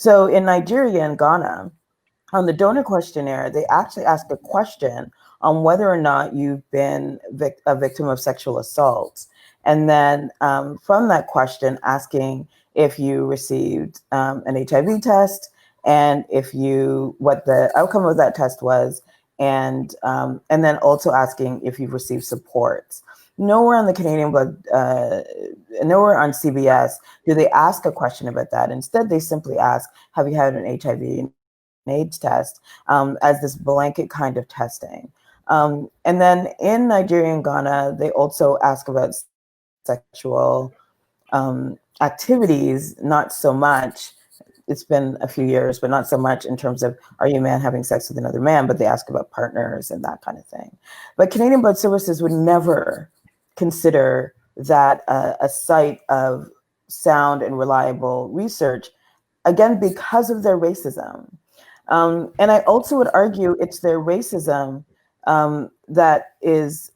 So in Nigeria and Ghana, on the donor questionnaire, they actually ask a question on whether or not you've been a victim of sexual assault. And then from that question, asking if you received an HIV test and what the outcome of that test was, and then also asking if you've received support. Nowhere on the Canadian Blood, nowhere on CBS do they ask a question about that. Instead, they simply ask, have you had an HIV and AIDS test, as this blanket kind of testing. And then in Nigeria and Ghana, they also ask about sexual activities, not so much. It's been a few years, but not so much in terms of, are you a man having sex with another man, but they ask about partners and that kind of thing. But Canadian Blood Services would never consider that a site of sound and reliable research, again, because of their racism. And I also would argue it's their racism that is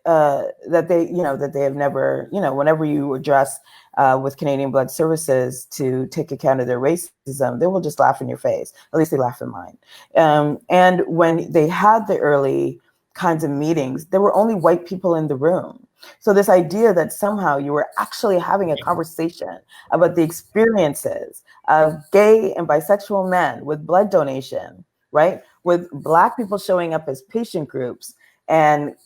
that they have never, whenever you address with Canadian Blood Services to take account of their racism, they will just laugh in your face. At least they laugh in mine. And when they had the early kinds of meetings, there were only white people in the room. So this idea that somehow you were actually having a conversation about the experiences of gay and bisexual men with blood donation, right? With Black people showing up as patient groups and,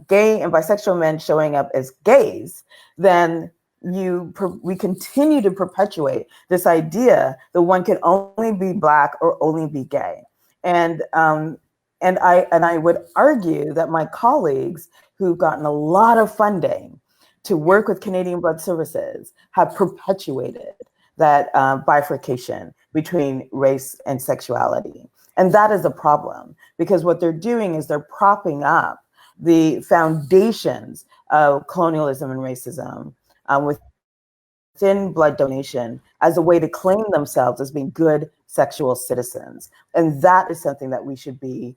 gay and bisexual men showing up as gays, then we continue to perpetuate this idea that one can only be Black or only be gay. And I would argue that my colleagues who've gotten a lot of funding to work with Canadian Blood Services have perpetuated that bifurcation between race and sexuality. And that is a problem, because what they're doing is they're propping up the foundations of colonialism and racism within blood donation as a way to claim themselves as being good sexual citizens. And that is something that we should be,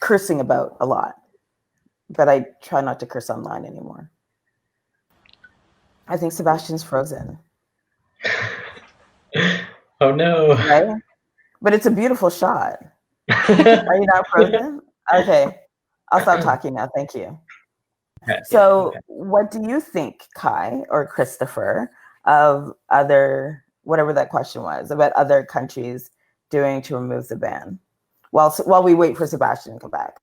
cursing about a lot. But I try not to curse online anymore. I think Sebastian's frozen. Oh no. Right? But it's a beautiful shot. Are you not frozen? Okay. I'll stop talking now. Thank you. Okay, so what do you think, Kai or Christopher, of other, whatever that question was, about other countries doing to remove the ban? While we wait for Sebastian to come back.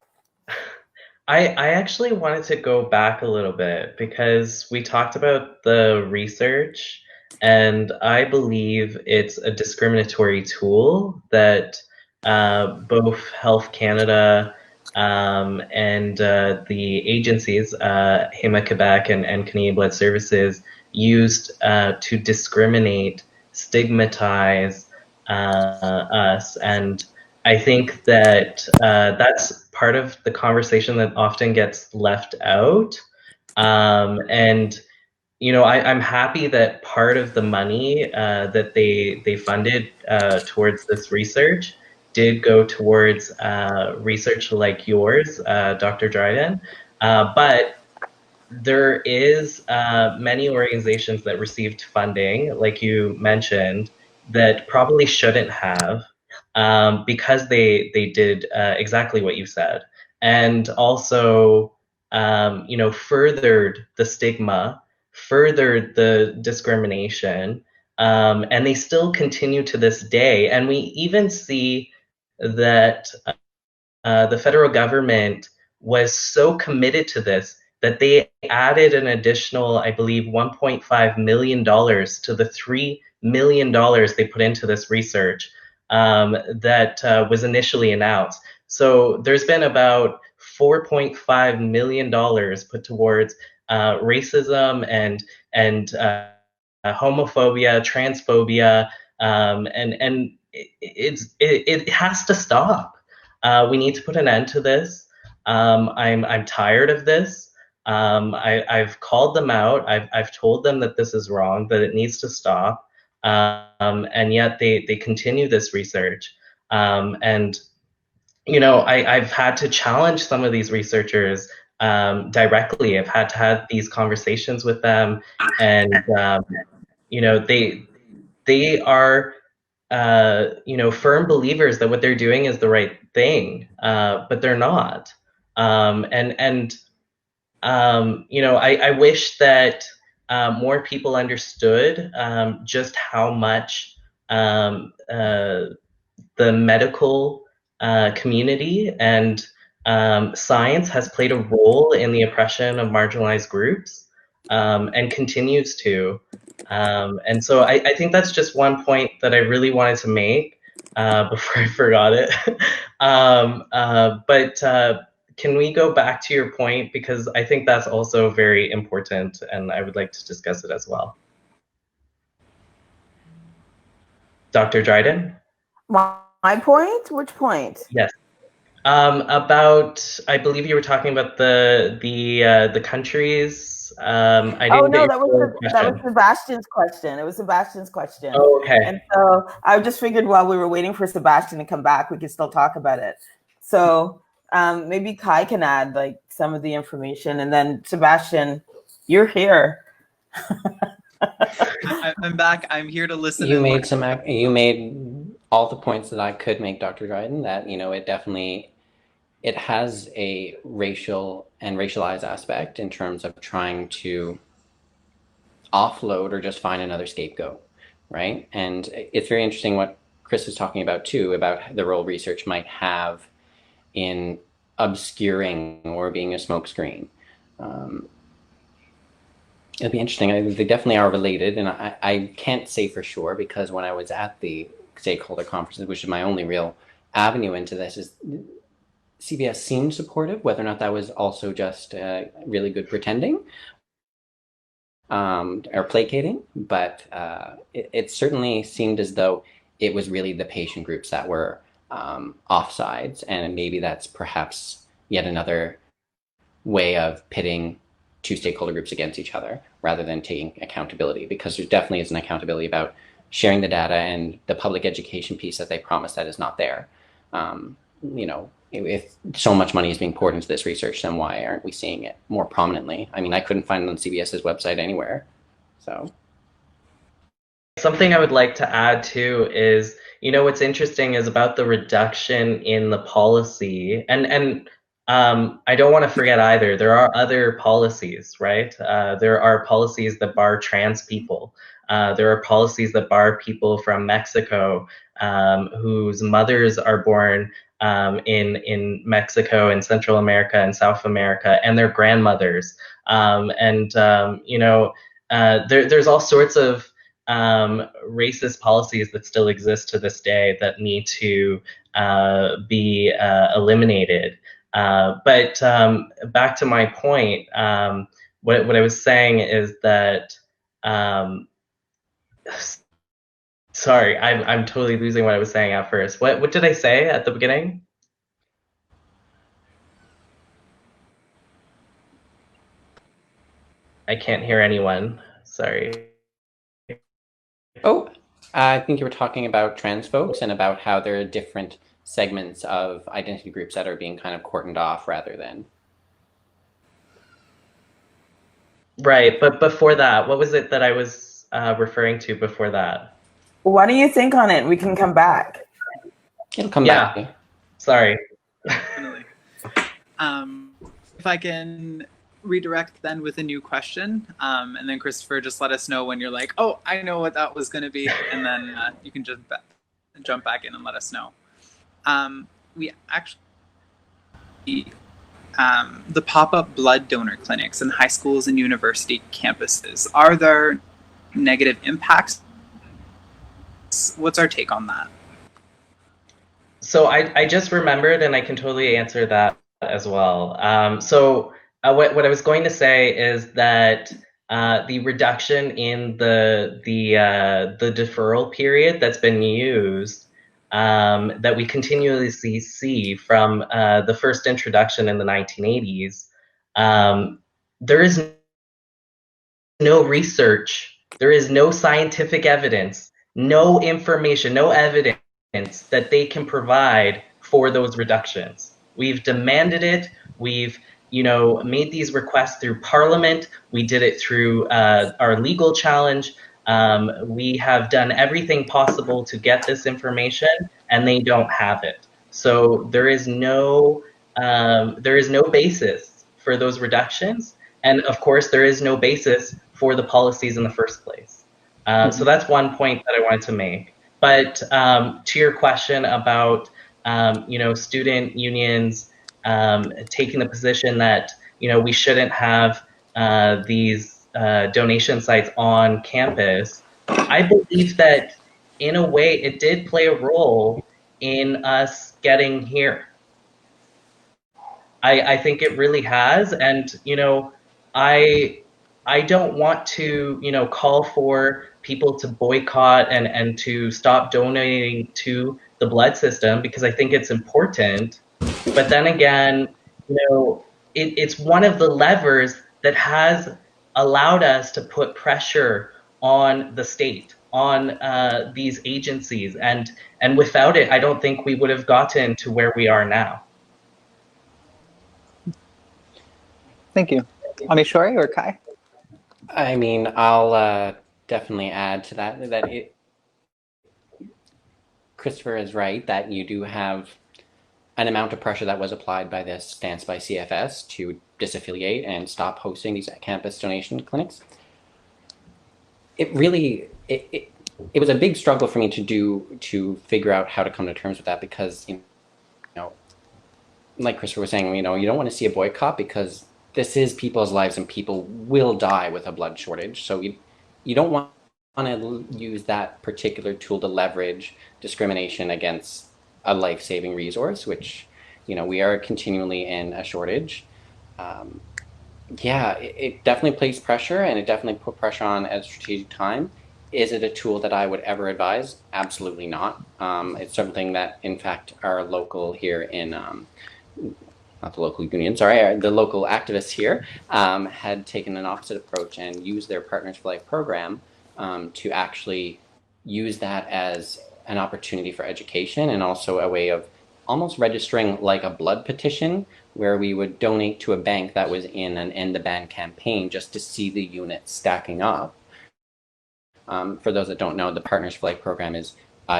I actually wanted to go back a little bit because we talked about the research, and I believe it's a discriminatory tool that both Health Canada and the agencies, HEMA Quebec and Canadian Blood Services, used to discriminate, stigmatize us. And I think that that's part of the conversation that often gets left out. And I'm happy that part of the money that they funded towards this research did go towards research like yours, Dr. Dryden. But there is many organizations that received funding, like you mentioned, that probably shouldn't have. Because they did exactly what you said, and also furthered the stigma, furthered the discrimination, and they still continue to this day. And we even see that the federal government was so committed to this that they added an additional, I believe, $1.5 million to the $3 million they put into this research. That was initially announced. So there's been about $4.5 million put towards racism and homophobia, transphobia, and it has to stop. We need to put an end to this. I'm tired of this. I've called them out. I've told them that this is wrong, that it needs to stop. And yet they continue this research. And, I've had to challenge some of these researchers directly. I've had to have these conversations with them, and, they are firm believers that what they're doing is the right thing, but they're not. I wish that more people understood just how much the medical community and science has played a role in the oppression of marginalized groups, and continues to. And so I think that's just one point that I really wanted to make before I forgot it. But can we go back to your point? Because I think that's also very important, and I would like to discuss it as well. Dr. Dryden? My point? Which point? Yes. About, I believe you were talking about the countries. I didn't get that was Sebastian's question. It was Sebastian's question. Oh, okay. And so I just figured while we were waiting for Sebastian to come back, we could still talk about it. So maybe Kai can add like some of the information, and then Sebastian, you're here. I'm back. I'm here to listen. You made all the points that I could make, Dr. Dryden, that, it has a racial and racialized aspect in terms of trying to offload or just find another scapegoat, right? And it's very interesting what Chris was talking about too, about the role research might have in obscuring or being a smokescreen. It'll be interesting. They definitely are related, and I can't say for sure, because when I was at the stakeholder conferences, which is my only real avenue into this, is CBS seemed supportive. Whether or not that was also just really good pretending or placating, but it certainly seemed as though it was really the patient groups that were offsides, and maybe that's perhaps yet another way of pitting two stakeholder groups against each other rather than taking accountability, because there definitely is an accountability about sharing the data, and the public education piece that they promise that is not there. If so much money is being poured into this research, then why aren't we seeing it more prominently? I mean, I couldn't find it on CBS's website anywhere. So something I would like to add too is, what's interesting is about the reduction in the policy, and I don't want to forget either, there are other policies, right? There are policies that bar trans people. There are policies that bar people from Mexico whose mothers are born in Mexico and Central America and South America, and their grandmothers. There's all sorts of racist policies that still exist to this day that need to be eliminated. But back to my point, what I was saying is that, sorry, I'm totally losing what I was saying at first. What did I say at the beginning? I can't hear anyone. Sorry. Oh, I think you were talking about trans folks and about how there are different segments of identity groups that are being kind of cordoned off rather than. Right, but before that, what was it that I was referring to before that? Well, why don't you think on it? We can come back. It'll come back. Yeah, sorry. If I can redirect then with a new question, and then Christopher, just let us know when you're like, oh, I know what that was going to be, and then you can just jump back in and let us know. We actually, the pop-up blood donor clinics in high schools and university campuses, are there negative impacts? What's our take on that? So I just remembered, and I can totally answer that as well. What I was going to say is that the reduction in the deferral period that's been used, that we continually see from the first introduction in the 1980s, there is no research, there is no scientific evidence, no information, no evidence that they can provide for those reductions. We've demanded it. We've made these requests through Parliament. We did it through our legal challenge. We have done everything possible to get this information, and they don't have it. So there is no basis for those reductions, and of course there is no basis for the policies in the first place. So that's one point that I wanted to make. But to your question about student unions taking the position that we shouldn't have these donation sites on campus, I believe that in a way it did play a role in us getting here. I think it really has, and I don't want to call for people to boycott and to stop donating to the blood system, because I think it's important. But then again, it's one of the levers that has allowed us to put pressure on the state, on these agencies, and without it, I don't think we would have gotten to where we are now. Thank you. Amishori or Kai? I mean, I'll definitely add to that Christopher is right that you do have an amount of pressure that was applied by this stance by CFS to disaffiliate and stop hosting these campus donation clinics. It really, it was a big struggle for me to figure out how to come to terms with that, because, like Christopher was saying, you don't want to see a boycott because this is people's lives and people will die with a blood shortage. So you don't want to use that particular tool to leverage discrimination against a life-saving resource, which, we are continually in a shortage. Yeah, it definitely placed pressure, and it definitely put pressure on at a strategic time. Is it a tool that I would ever advise? Absolutely not. It's something that, in fact, our local here in, not the local union, sorry, the local activists here had taken an opposite approach and used their Partners for Life program to actually use that as an opportunity for education, and also a way of almost registering like a blood petition, where we would donate to a bank that was in an End the Ban campaign just to see the units stacking up. For those that don't know, the Partners for Life program is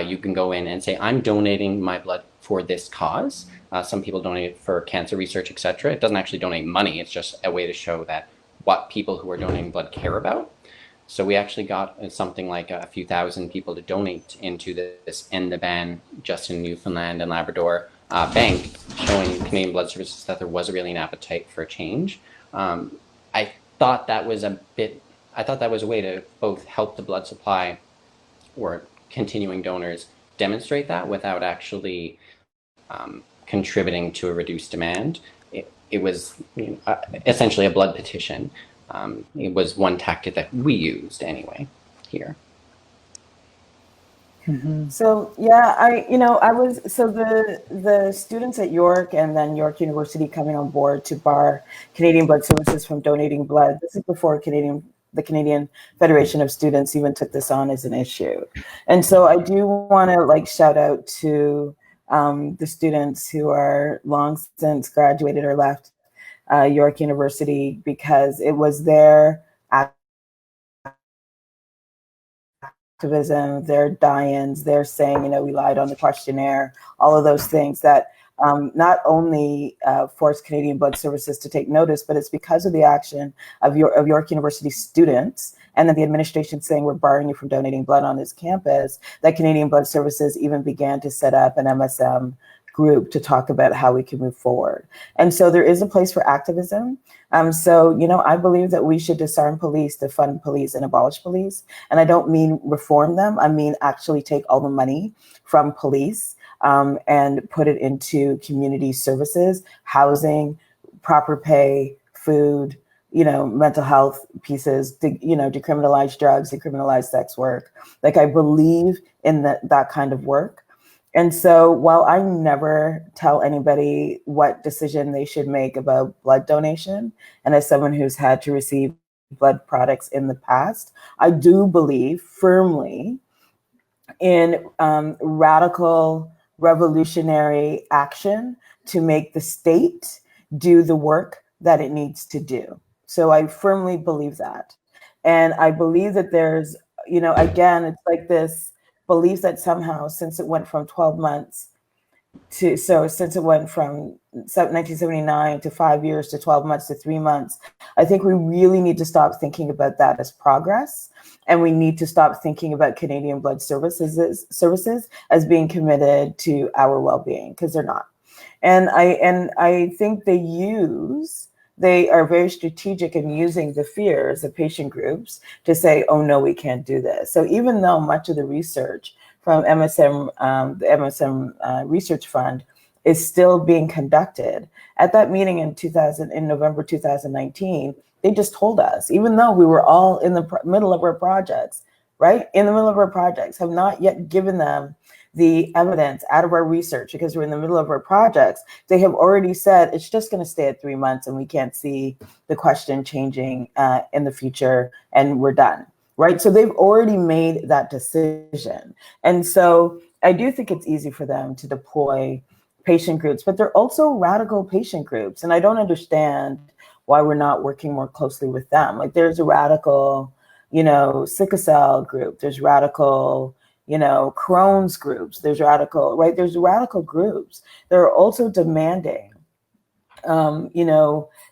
you can go in and say, I'm donating my blood for this cause. Some people donate for cancer research, etc. It doesn't actually donate money. It's just a way to show that what people who are donating blood care about. So we actually got something like a few thousand people to donate into this End the Ban just in Newfoundland and Labrador bank, showing Canadian Blood Services that there was really an appetite for change. I thought that was a way to both help the blood supply or continuing donors demonstrate that without actually contributing to a reduced demand. It was essentially a blood petition. It was one tactic that we used anyway here. Mm-hmm. So yeah, the students at York and then York University coming on board to bar Canadian Blood Services from donating blood. This is before the Canadian Federation of Students even took this on as an issue. And so I do want to shout out to the students who are long since graduated or left York University, because it was their activism, their die-ins, their saying, we lied on the questionnaire, all of those things that not only forced Canadian Blood Services to take notice, but it's because of the action of York University students and then the administration saying we're barring you from donating blood on this campus, that Canadian Blood Services even began to set up an MSM group to talk about how we can move forward. And so there is a place for activism. So, I believe that we should disarm police, defund police, and abolish police. And I don't mean reform them. I mean actually take all the money from police and put it into community services, housing, proper pay, food, mental health pieces, decriminalize drugs, decriminalize sex work. I believe in that kind of work. And so while I never tell anybody what decision they should make about blood donation, and as someone who's had to receive blood products in the past, I do believe firmly in radical revolutionary action to make the state do the work that it needs to do. So I firmly believe that. And I believe that there's again, it's like this belief that somehow, since it went from 12 months since it went from 1979 to 5 years to 12 months to 3 months, I think we really need to stop thinking about that as progress. And we need to stop thinking about Canadian Blood Services as being committed to our well-being, because they're not. And I think they are very strategic in using the fears of patient groups to say, oh no, we can't do this. So even though much of the research from the MSM Research Fund is still being conducted, at that meeting in November 2019, they just told us, even though we were all in the middle of our projects, right? In the middle of our projects, have not yet given them the evidence out of our research because we're in the middle of our projects. They have already said it's just going to stay at 3 months and we can't see the question changing in the future, and we're done, right? So they've already made that decision. And so I do think it's easy for them to deploy patient groups, but they're also radical patient groups. And I don't understand why we're not working more closely with them. Like there's a radical, sickle cell group, there's radical, Crohn's groups, there's radical, right? There's radical groups that are also demanding,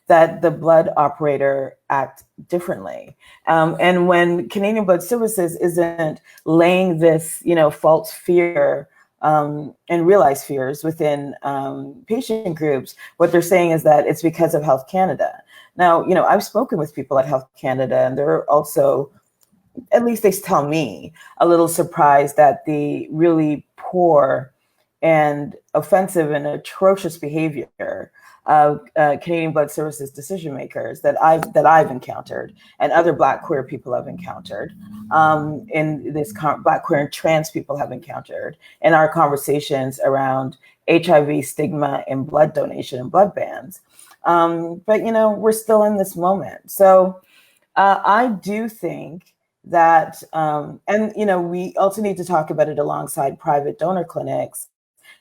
that the blood operator act differently. And when Canadian Blood Services isn't laying this, false fear and realized fears within patient groups, what they're saying is that it's because of Health Canada. Now, I've spoken with people at Health Canada, and they're also, at least they tell me, a little surprised at the really poor and offensive and atrocious behavior of Canadian Blood Services decision makers that I've encountered, and other Black queer people have encountered, in this Black queer and trans people have encountered in our conversations around HIV stigma and blood donation and blood bans. But we're still in this moment. So I do think that, we also need to talk about it alongside private donor clinics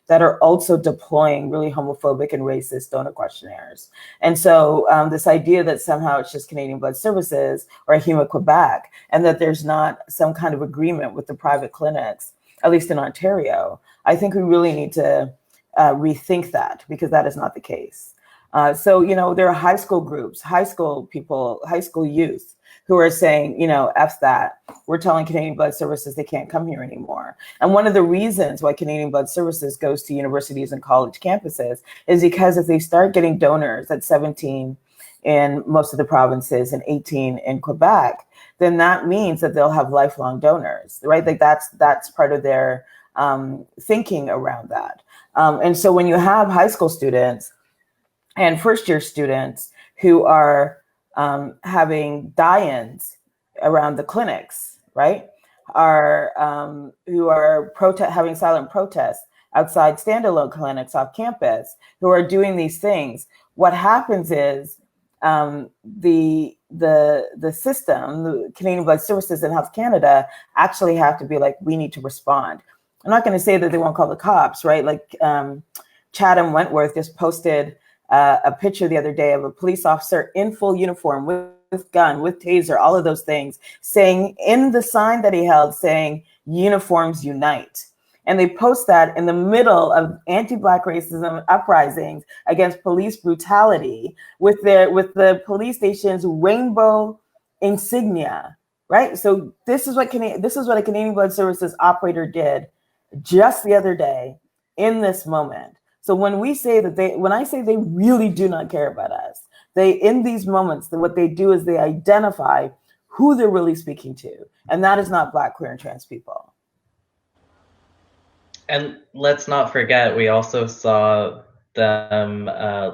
that are also deploying really homophobic and racist donor questionnaires. And so this idea that somehow it's just Canadian Blood Services or Hema Quebec, and that there's not some kind of agreement with the private clinics, at least in Ontario, I think we really need to rethink that, because that is not the case. So there are high school groups, high school people, high school youth who are saying, F that. We're telling Canadian Blood Services they can't come here anymore. And one of the reasons why Canadian Blood Services goes to universities and college campuses is because if they start getting donors at 17 in most of the provinces and 18 in Quebec, then that means that they'll have lifelong donors, right? Like that's part of their thinking around that. And so when you have high school students and first-year students who are having die-ins around the clinics, right? Who are having silent protests outside standalone clinics off campus, who are doing these things. What happens is the system, the Canadian Blood Services and Health Canada, actually have to be like, we need to respond. I'm not going to say that they won't call the cops, right? Like Chatham Wentworth just posted a picture the other day of a police officer in full uniform with gun, with taser, all of those things, saying in the sign that he held, saying uniforms unite. And they post that in the middle of anti-Black racism uprisings against police brutality with the police station's rainbow insignia, right? So this is what a Canadian Blood Services operator did just the other day in this moment. So when I say they really do not care about us, in these moments, what they do is they identify who they're really speaking to. And that is not Black, queer, and trans people. And let's not forget, we also saw them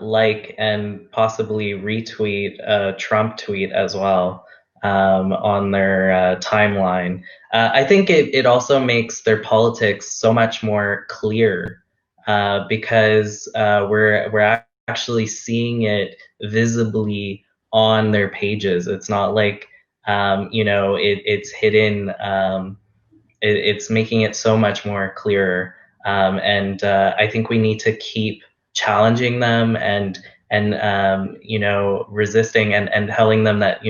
like and possibly retweet a Trump tweet as well on their timeline. I think it also makes their politics so much more clear because we're actually seeing it visibly on their pages. It's not like it's hidden. It's making it so much more clearer, and I think we need to keep challenging them and resisting and telling them that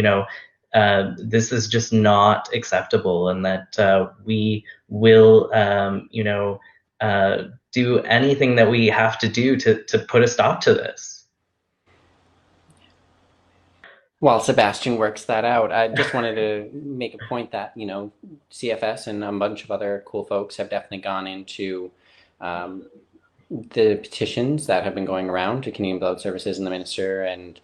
this is just not acceptable, and that we will, do anything that we have to do to put a stop to this. While Sebastian works that out, I just wanted to make a point that, CFS and a bunch of other cool folks have definitely gone into the petitions that have been going around to Canadian Blood Services and the Minister. And,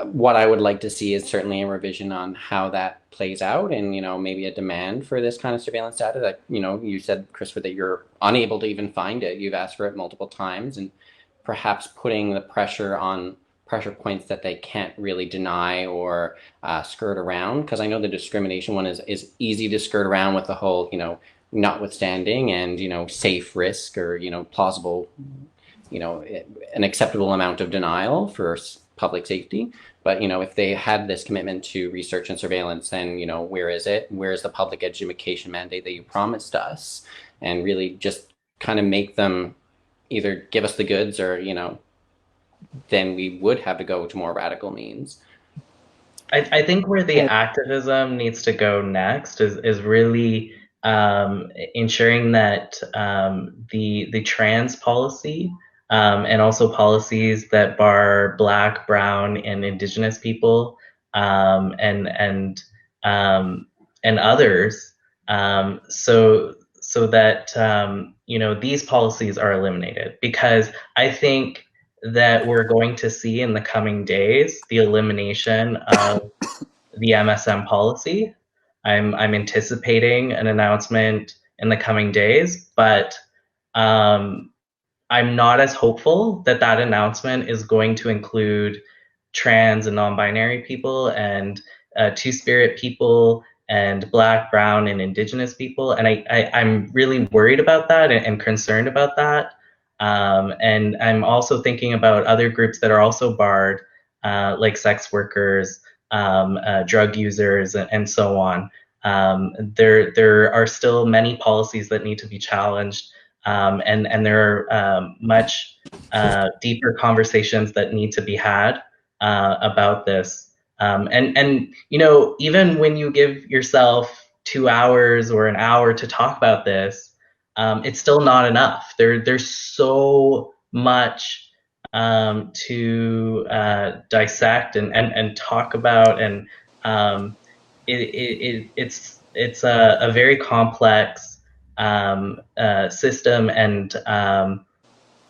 what I would like to see is certainly a revision on how that plays out, and, maybe a demand for this kind of surveillance data that, you said, Christopher, that you're unable to even find it. You've asked for it multiple times, and perhaps putting the pressure points that they can't really deny or skirt around, because I know the discrimination one is easy to skirt around with the whole, notwithstanding and, safe risk or, plausible, an acceptable amount of denial for public safety. But, if they had this commitment to research and surveillance, then, where is it? Where is the public education mandate that you promised us? And really just kind of make them either give us the goods or, then we would have to go to more radical means. I think where the activism needs to go next is really ensuring that the trans policy and also policies that bar Black, Brown, and Indigenous people and others, so that these policies are eliminated, because I think that we're going to see in the coming days the elimination of the MSM policy. I'm anticipating an announcement in the coming days, but I'm not as hopeful that that announcement is going to include trans and non-binary people and two-spirit people and Black, Brown, and Indigenous people. And I'm really worried about that and concerned about that. And I'm also thinking about other groups that are also barred, like sex workers, drug users, and so on. There are still many policies that need to be challenged, and there are much deeper conversations that need to be had about this. And even when you give yourself 2 hours or an hour to talk about this, it's still not enough. There's so much to dissect and talk about, and it's a very complex system, and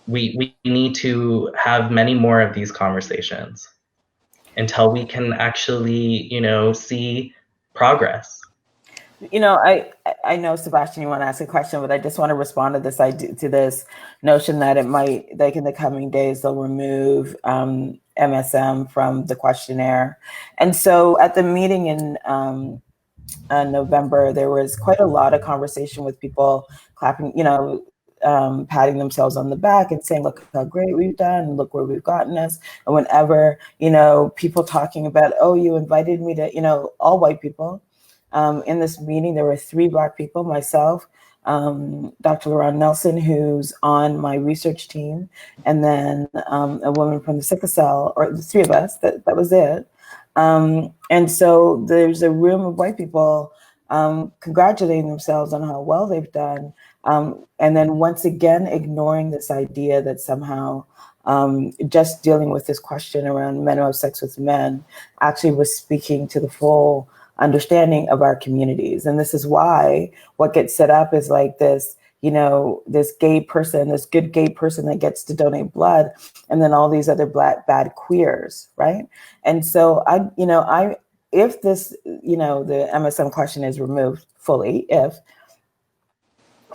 we need to have many more of these conversations until we can actually see progress. I know, Sebastian, you want to ask a question, but I just want to respond to this idea, to this notion that it might, like in the coming days, they'll remove MSM from the questionnaire. And so at the meeting in November, there was quite a lot of conversation with people clapping, patting themselves on the back and saying, look how great we've done, look where we've gotten us. And whenever, people talking about, oh, you invited me to, all white people. In this meeting, there were 3 Black people, myself, Dr. Lauren Nelson, who's on my research team, and then a woman from the sickle cell, or the 3 of us, that was it. And so there's a room of white people congratulating themselves on how well they've done. And then once again, ignoring this idea that somehow just dealing with this question around men who have sex with men actually was speaking to the full understanding of our communities. And this is why what gets set up is like this, this gay person, this good gay person that gets to donate blood, and then all these other Black bad queers, right? And so if this, the MSM question is removed fully,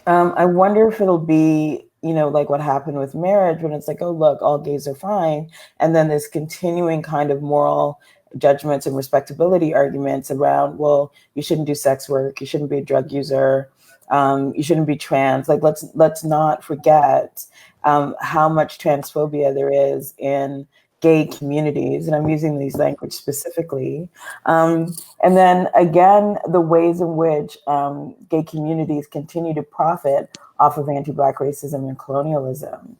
I wonder if it'll be, like what happened with marriage, when it's like, oh, look, all gays are fine. And then this continuing kind of moral judgments and respectability arguments around, well, you shouldn't do sex work, you shouldn't be a drug user, you shouldn't be trans. Like, let's not forget how much transphobia there is in gay communities, and I'm using these language specifically. And then again, the ways in which gay communities continue to profit off of anti-Black racism and colonialism.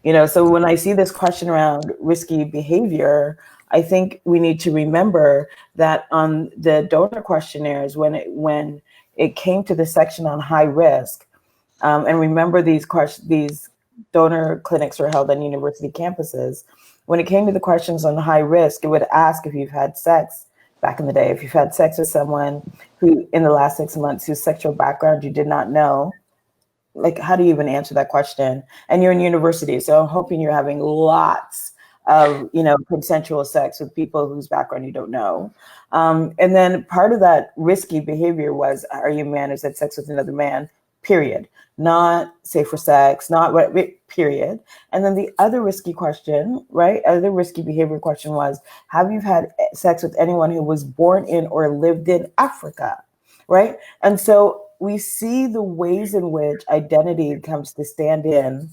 So when I see this question around risky behavior, I think we need to remember that on the donor questionnaires, when it came to the section on high risk, and remember these donor clinics were held on university campuses. When it came to the questions on high risk, it would ask if you've had sex back in the day, if you've had sex with someone who in the last 6 months whose sexual background you did not know. Like, how do you even answer that question? And you're in university, so I'm hoping you're having lots of, consensual sex with people whose background you don't know. And then part of that risky behavior was, are you a man who's had sex with another man? Period. Not safe for sex, not what, period. And then the other risky question, right? Other risky behavior question was, have you had sex with anyone who was born in or lived in Africa, right? And so we see the ways in which identity comes to stand in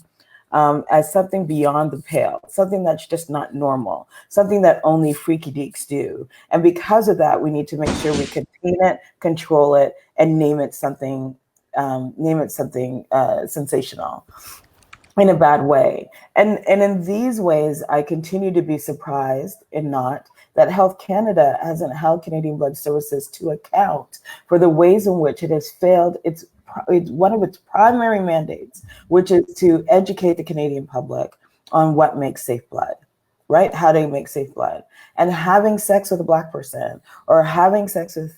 as something beyond the pale, something that's just not normal, something that only freaky deeks do. And because of that, we need to make sure we contain it, control it, and name it something sensational in a bad way. And in these ways, I continue to be surprised that Health Canada hasn't held Canadian Blood Services to account for the ways in which it has failed it's one of its primary mandates, which is to educate the Canadian public on what makes safe blood, right? How to make safe blood. And having sex with a Black person, or having sex with,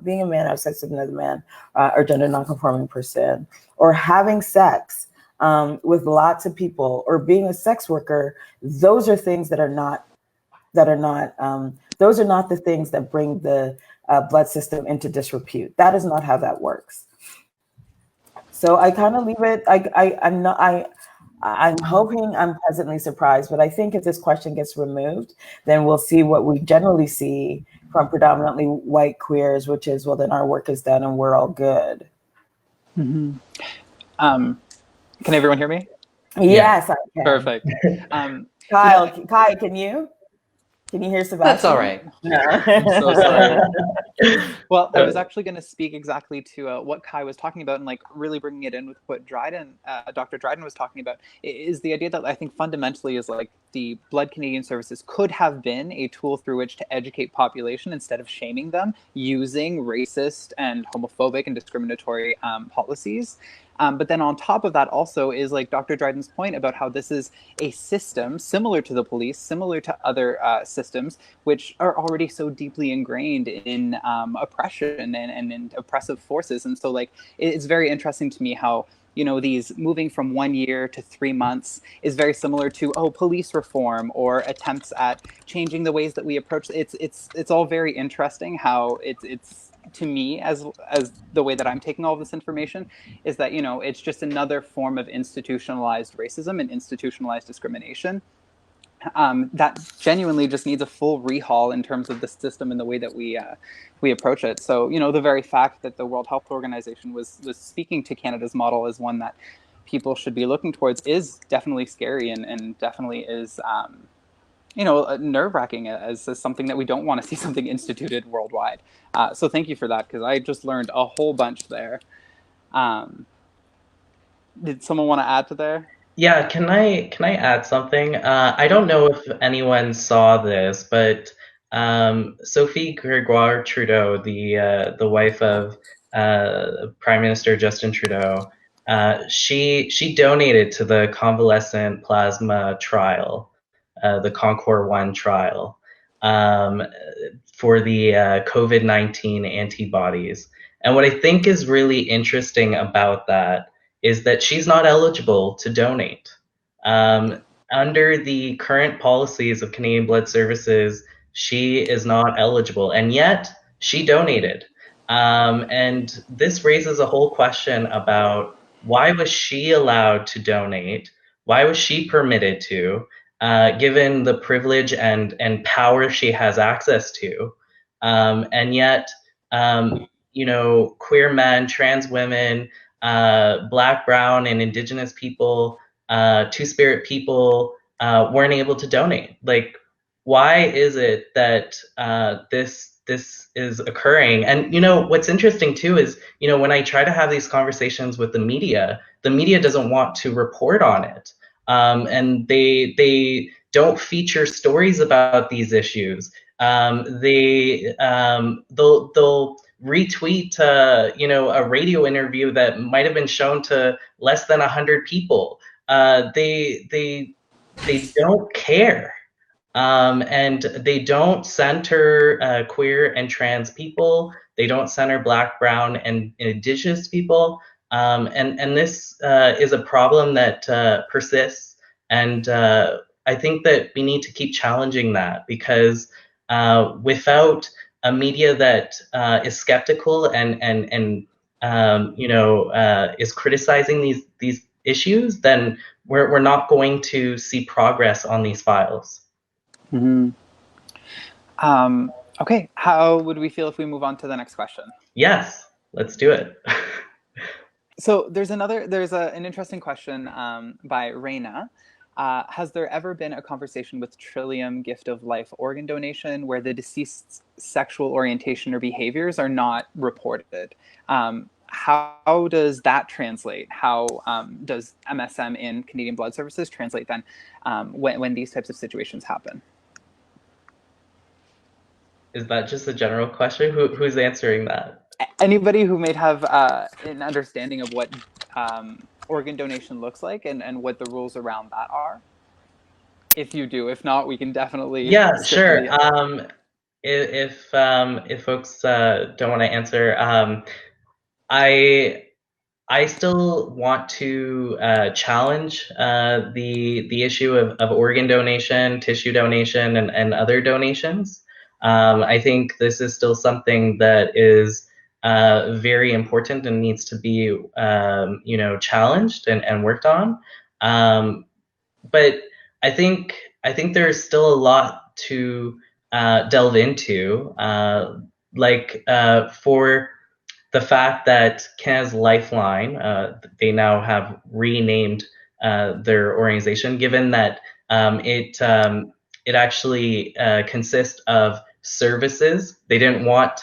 being a man, have sex with another man, or gender nonconforming person, or having sex with lots of people, or being a sex worker, those are things those are not the things that bring the blood system into disrepute. That is not how that works. So I kind of leave it. I'm hoping I'm pleasantly surprised, but I think if this question gets removed, then we'll see what we generally see from predominantly white queers, which is, well, then our work is done and we're all good. Mm-hmm. Can everyone hear me? Yes, I can. Perfect. Kyle, Kai, can you hear Sebastian? That's all right. No. I'm so sorry. Well, I was actually going to speak exactly to what Kai was talking about, and like really bringing it in with what Dr. Dryden was talking about, is the idea that I think fundamentally is like the Blood Canadian Services could have been a tool through which to educate population instead of shaming them using racist and homophobic and discriminatory policies. But then on top of that also is like Dr. Dryden's point about how this is a system similar to the police, similar to other systems, which are already so deeply ingrained in oppression and in oppressive forces. And so like, it's very interesting to me how, these moving from 1 year to 3 months is very similar to, police reform or attempts at changing the ways that we approach. It's all very interesting how it's to me, as the way that I'm taking all of this information, is that, it's just another form of institutionalized racism and institutionalized discrimination that genuinely just needs a full rehaul in terms of the system and the way that we approach it. So, the very fact that the World Health Organization was speaking to Canada's model as one that people should be looking towards is definitely scary and definitely is nerve-wracking as something that we don't want to see something instituted worldwide. So thank you for that, because I just learned a whole bunch there. Did someone want to add to there? Yeah, can I add something? I don't know if anyone saw this, but Sophie Gregoire Trudeau, the wife of Prime Minister Justin Trudeau, she donated to the convalescent plasma trial, the Concord 1 trial, for the COVID-19 antibodies. And what I think is really interesting about that is that she's not eligible to donate. Under the current policies of Canadian Blood Services, she is not eligible, and yet she donated. And this raises a whole question about why was she allowed to donate? Why was she permitted to, given the privilege and power she has access to? And yet, queer men, trans women, Black, Brown, and Indigenous people, Two-Spirit people weren't able to donate. Like, why is it that this is occurring? And what's interesting too is when I try to have these conversations with the media doesn't want to report on it. and they don't feature stories about these issues. They'll retweet a radio interview that might have been shown to less than 100 people. They don't care. And they don't center queer and trans people. They don't center Black, Brown, and Indigenous people. And this is a problem that persists. And I think that we need to keep challenging that, because without a media that is skeptical and is criticizing these issues, then we're not going to see progress on these files. Mm-hmm. Okay, how would we feel if we move on to the next question? Yes, let's do it. So there's an interesting question by Reina. Has there ever been a conversation with Trillium Gift of Life organ donation where the deceased's sexual orientation or behaviors are not reported? How does that translate? How does MSM in Canadian Blood Services translate then when these types of situations happen? Is that just a general question? Who's answering that? Anybody who may have an understanding of what organ donation looks like and what the rules around that are. If you do, if not, we can definitely. Yeah, sure. If folks don't want to answer, I still want to challenge the issue of organ donation, tissue donation, and other donations. I think this is still something that is very important and needs to be challenged and worked on. But I think there's still a lot to delve into, for the fact that Canada's Lifeline, they now have renamed their organization, given that it actually consists of services. They didn't want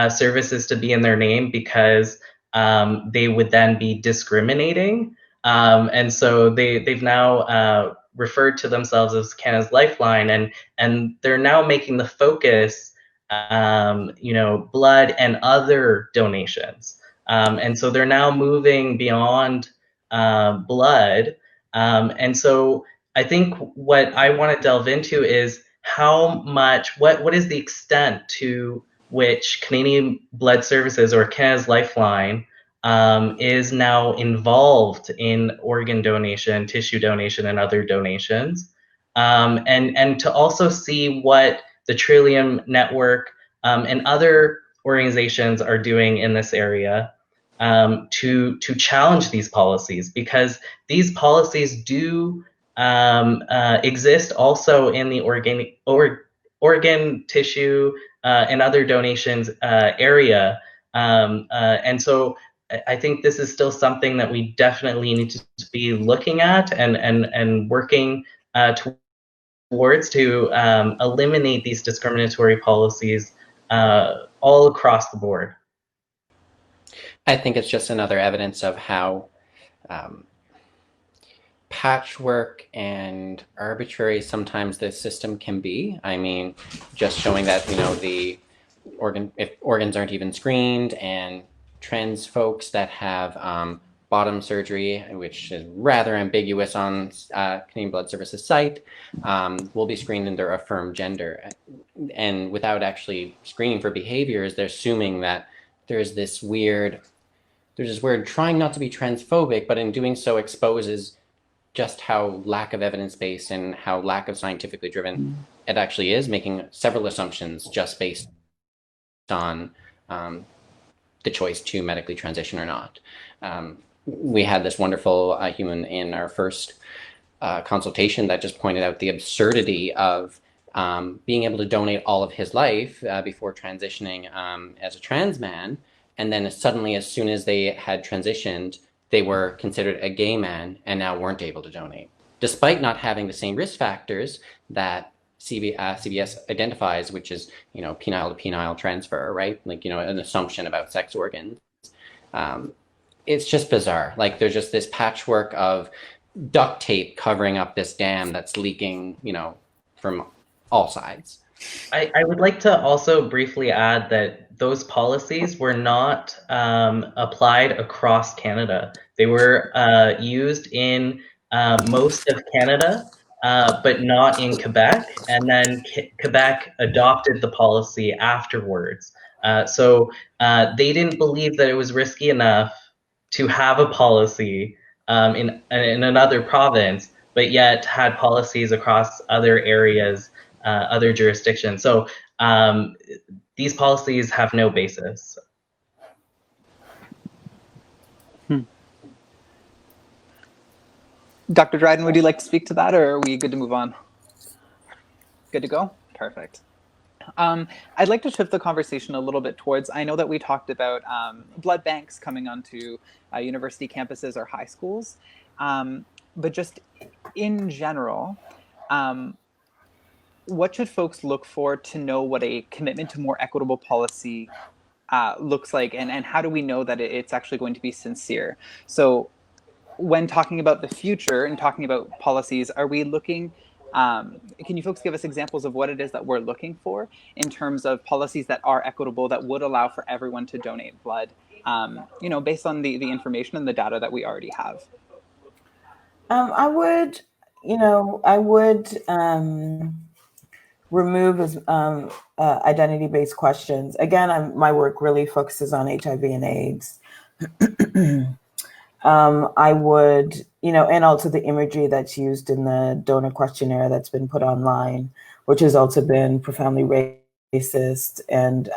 services to be in their name because they would then be discriminating. And so they've now referred to themselves as Canada's Lifeline, and they're now making the focus blood and other donations. And so they're now moving beyond blood. And so I think what I want to delve into is what is the extent to which Canadian Blood Services or Canada's Lifeline is now involved in organ donation, tissue donation, and other donations. And to also see what the Trillium Network and other organizations are doing in this area to challenge these policies, because these policies do exist also in the organ, tissue, and other donations area. And so I think this is still something that we definitely need to be looking at and working towards to eliminate these discriminatory policies all across the board. I think it's just another evidence of how patchwork and arbitrary sometimes the system can be. I mean, just showing that, if organs aren't even screened, and trans folks that have bottom surgery, which is rather ambiguous on Canadian Blood Services site, will be screened in their affirmed gender. And without actually screening for behaviors, they're assuming that there's this weird trying not to be transphobic, but in doing so exposes just how lack of evidence-based and how lack of scientifically driven it actually is, making several assumptions just based on the choice to medically transition or not. We had this wonderful human in our first consultation that just pointed out the absurdity of being able to donate all of his life before transitioning as a trans man, and then suddenly, as soon as they had transitioned, they were considered a gay man and now weren't able to donate, despite not having the same risk factors that CBS identifies, which is, penile to penile transfer, right? An assumption about sex organs. It's just bizarre. There's just this patchwork of duct tape covering up this dam that's leaking, you know, from all sides. I would like to also briefly add that those policies were not applied across Canada. They were used in most of Canada, but not in Quebec. And then Quebec adopted the policy afterwards. So they didn't believe that it was risky enough to have a policy in another province, but yet had policies across other areas, other jurisdictions. So these policies have no basis. Dr. Dryden, would you like to speak to that, or are we good to move on? Good to go? Perfect. I'd like to shift the conversation a little bit towards, I know that we talked about blood banks coming onto university campuses or high schools, but just in general, what should folks look for to know what a commitment to more equitable policy looks like, and how do we know that it's actually going to be sincere? So when talking about the future and talking about policies, are we looking, can you folks give us examples of what it is that we're looking for in terms of policies that are equitable, that would allow for everyone to donate blood, you know, based on the information and the data that we already have? I would, you know, I would remove identity-based questions. Again, my work really focuses on HIV and AIDS. I would, you know, and also the imagery that's used in the donor questionnaire that's been put online, which has also been profoundly racist and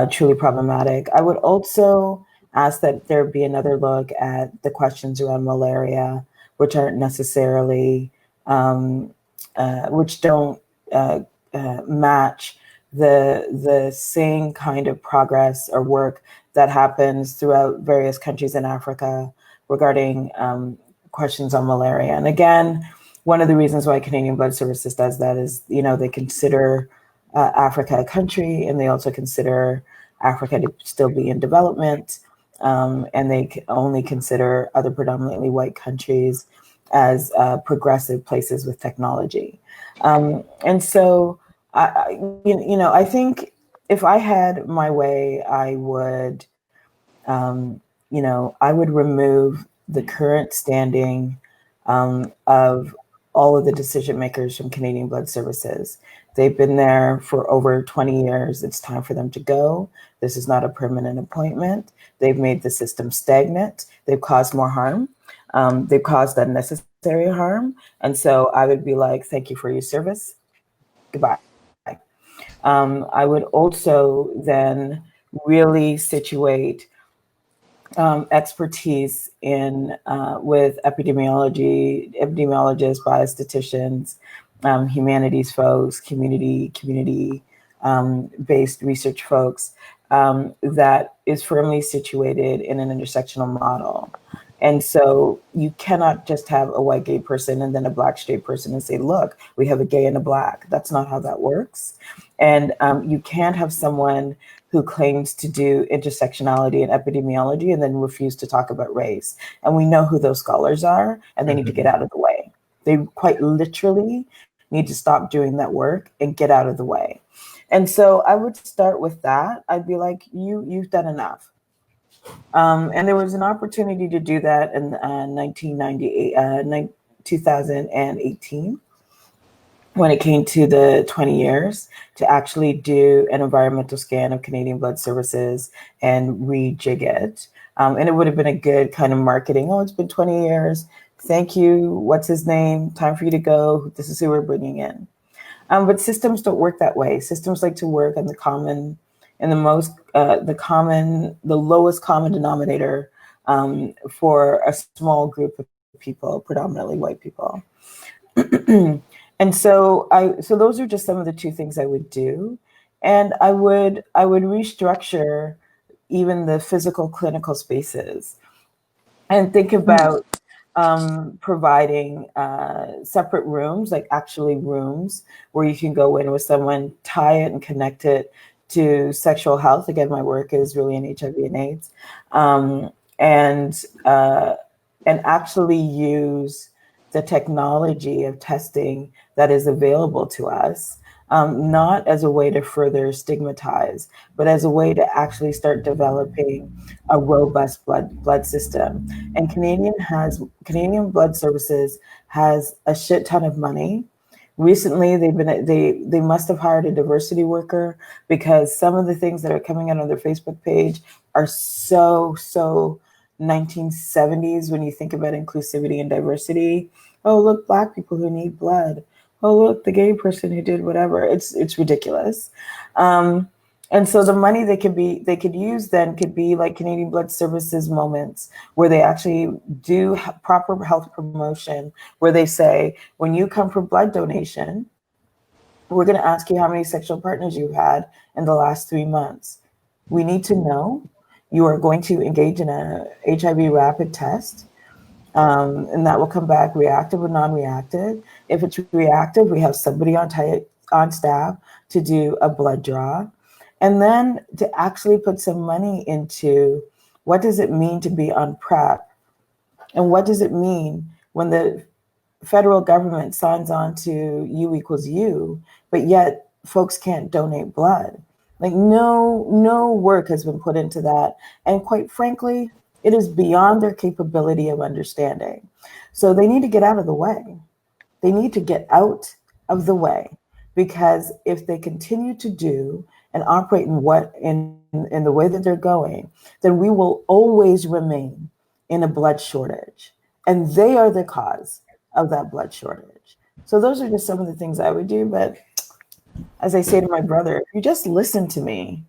truly problematic. I would also ask that there be another look at the questions around malaria, which aren't necessarily, which don't match the same kind of progress or work that happens throughout various countries in Africa regarding questions on malaria. And again, one of the reasons why Canadian Blood Services does that is, you know, they consider Africa a country, and they also consider Africa to still be in development, and they only consider other predominantly white countries as progressive places with technology. And so, you know, I think if I had my way, I would, you know, I would remove the current standing of all of the decision makers from Canadian Blood Services. They've been there for over 20 years. It's time for them to go. This is not a permanent appointment. They've made the system stagnant. They've caused more harm. They've caused unnecessary harm. And so I would be like, thank you for your service. Goodbye. I would also then really situate expertise in with epidemiologists, biostatisticians, humanities folks, community based research folks that is firmly situated in an intersectional model. And so you cannot just have a white gay person and then a black straight person and say, look, we have a gay and a black. That's not how that works. And you can't have someone who claims to do intersectionality and epidemiology and then refuse to talk about race. And we know who those scholars are, and they need to get out of the way. They quite literally need to stop doing that work and get out of the way. And so I would start with that. I'd be like, you've done enough. And there was an opportunity to do that in 2018, when it came to the 20 years, to actually do an environmental scan of Canadian Blood Services and rejig it. And it would have been a good kind of marketing. Oh, it's been 20 years. Thank you. What's his name? Time for you to go. This is who we're bringing in. But systems don't work that way. Systems like to work on the common and the lowest common denominator for a small group of people, predominantly white people. And so those are just some of the two things I would do. And I would restructure even the physical clinical spaces and think about providing separate rooms, like actually rooms where you can go in with someone, tie it and connect it to sexual health. Again, my work is really in HIV and AIDS. And and actually use the technology of testing that is available to us, not as a way to further stigmatize, but as a way to actually start developing a robust blood system. And Canadian Blood Services has a shit ton of money. Recently, they must have hired a diversity worker, because some of the things that are coming out on their Facebook page are so 1970s when you think about inclusivity and diversity. Oh, look, Black people who need blood. Oh, look, the gay person who did whatever. It's ridiculous. And so the money they could use then could be like Canadian Blood Services moments where they actually do proper health promotion, where they say, when you come for blood donation, we're going to ask you how many sexual partners you've had in the last 3 months. We need to know. You are going to engage in a HIV rapid test, and that will come back reactive or non-reactive. If it's reactive, we have somebody on staff to do a blood draw. And then to actually put some money into what does it mean to be on PrEP? And what does it mean when the federal government signs on to U equals U, but yet folks can't donate blood? Like no work has been put into that. And quite frankly, it is beyond their capability of understanding. So they need to get out of the way. They need to get out of the way, because if they continue to do and operate in the way that they're going, then we will always remain in a blood shortage. And they are the cause of that blood shortage. So those are just some of the things I would do. But as I say to my brother, if you just listen to me,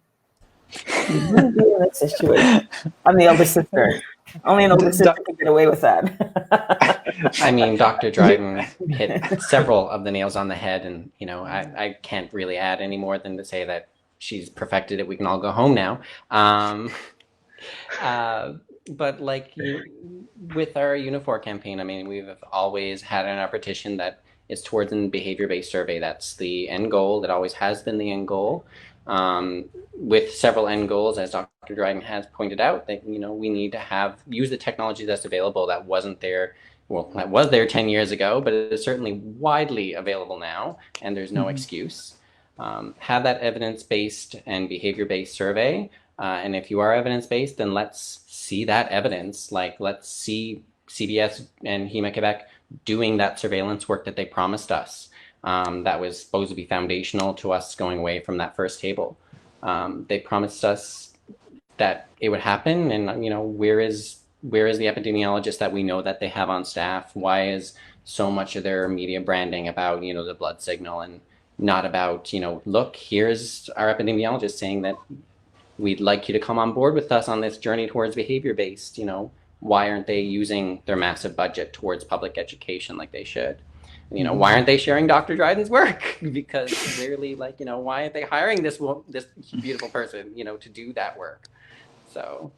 you wouldn't be in that situation. I'm the eldest sister. Only an older sister can get away with that. I mean, Dr. Dryden hit several of the nails on the head, and I can't really add any more than to say that she's perfected it. We can all go home now. But like with our Unifor campaign, I mean, we've always had in our petition that it's towards a behavior-based survey. That's the end goal. That always has been the end goal. With several end goals, as Dr. Dryden has pointed out, that we need to use the technology that's available that wasn't there. Well, that was there 10 years ago, but it is certainly widely available now, and there's no excuse. Have that evidence-based and behavior-based survey. And if you are evidence-based, then let's see that evidence. Like, let's see CBS and HEMA Quebec doing that surveillance work that they promised us. That was supposed to be foundational to us going away from that first table. They promised us that it would happen, and where is the epidemiologist that we know that they have on staff? Why is so much of their media branding about the blood signal and not about look, here's our epidemiologist saying that we'd like you to come on board with us on this journey towards behavior-based. Why aren't they using their massive budget towards public education like they should? Why aren't they sharing Dr. Dryden's work? Because clearly, why aren't they hiring this beautiful person, to do that work? So,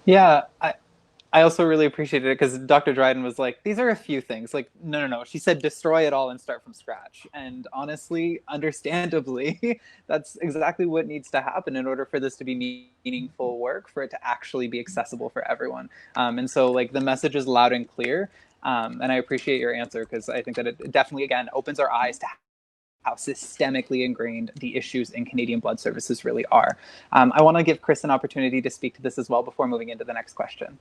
yeah, I also really appreciated it because Dr. Dryden was like, these are a few things. Like, no. She said, destroy it all and start from scratch. And honestly, understandably, that's exactly what needs to happen in order for this to be meaningful work, for it to actually be accessible for everyone. And so the message is loud and clear. And I appreciate your answer, because I think that it definitely, again, opens our eyes to how systemically ingrained the issues in Canadian Blood Services really are. I want to give Chris an opportunity to speak to this as well before moving into the next question.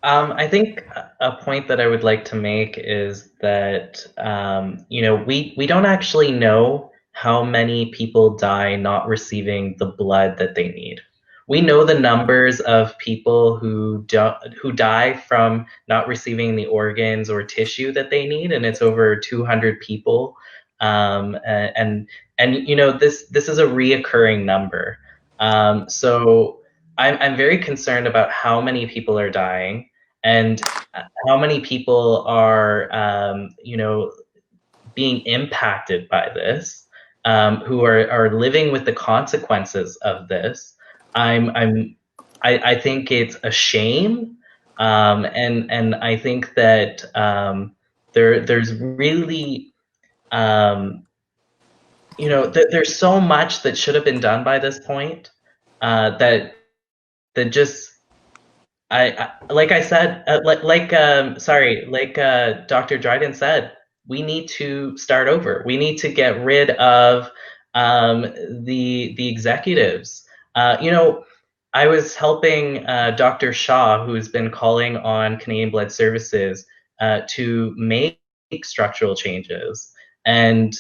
I think a point that I would like to make is that, we don't actually know how many people die not receiving the blood that they need. We know the numbers of people who die from not receiving the organs or tissue that they need, and it's over 200 people. And this is a reoccurring number. So I'm very concerned about how many people are dying and how many people are being impacted by this, who are living with the consequences of this. I think it's a shame, and I think that there's really there's so much that should have been done by this point, that just like I said, like Dr. Dryden said, we need to start over. We need to get rid of the executives. You know, I was helping Dr. Shaw, who's been calling on Canadian Blood Services to make structural changes, and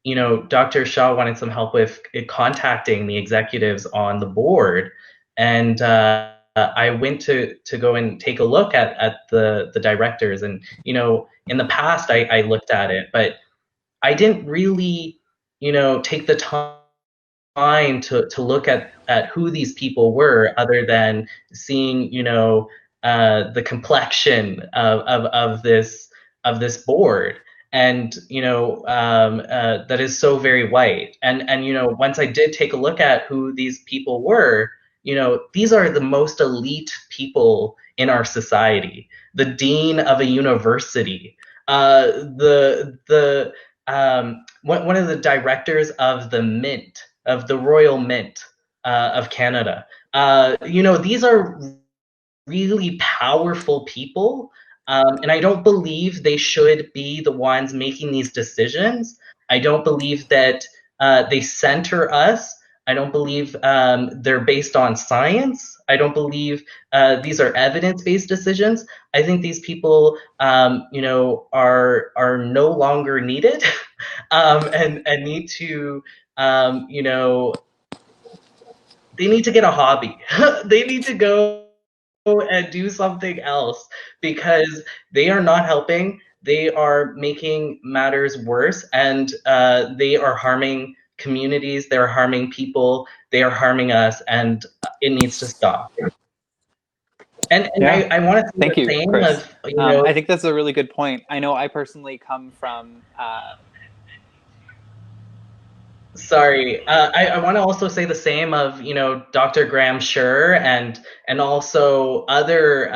you know, Dr. Shaw wanted some help with contacting the executives on the board, and I went to go and take a look at the directors, and you know, in the past I looked at it, but I didn't really, you know, take the time to look at who these people were, other than seeing, you know, the complexion of this board, and you know, that is so very white. And you know, once I did take a look at who these people were, you know, these are the most elite people in our society. The dean of a university, one of the directors of the Mint, of the Royal Mint of Canada. You know, these are really powerful people, and I don't believe they should be the ones making these decisions. I don't believe that they center us. I don't believe they're based on science. I don't believe these are evidence-based decisions. I think these people, you know, are no longer needed, and need to, you know, they need to get a hobby. They need to go and do something else, because they are not helping. They are making matters worse, and they are harming communities. They're harming people. They are harming us, and it needs to stop. And Yeah. I want to say Thank the you, same Chris. of, you know, I think that's a really good point. I know I personally come from sorry, I want to also say the same of, you know, Dr. Graham Scher, and also other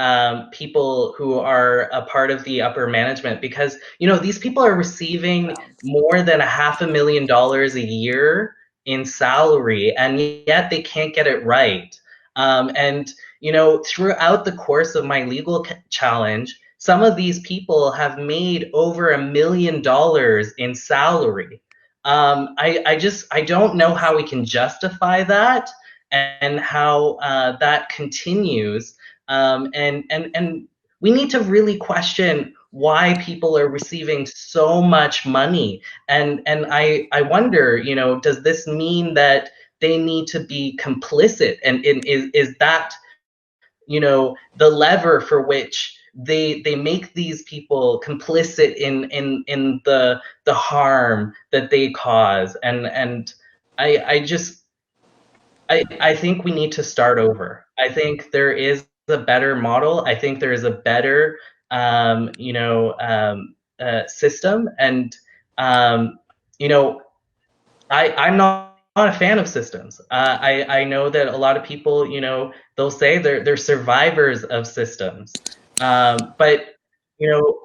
people who are a part of the upper management, because you know, these people are receiving more than $500,000 a year in salary, and yet they can't get it right. And you know, throughout the course of my legal challenge, some of these people have made over $1 million in salary. I don't know how we can justify that, and how that continues. And we need to really question why people are receiving so much money. And I wonder, you know, does this mean that they need to be complicit? And is that, you know, the lever for which they make these people complicit in the harm that they cause? And I just I think we need to start over. I think there is a better model. I think there is a better you know, system. And you know, I'm not a fan of systems. I know that a lot of people, you know, they'll say they're survivors of systems. But you know,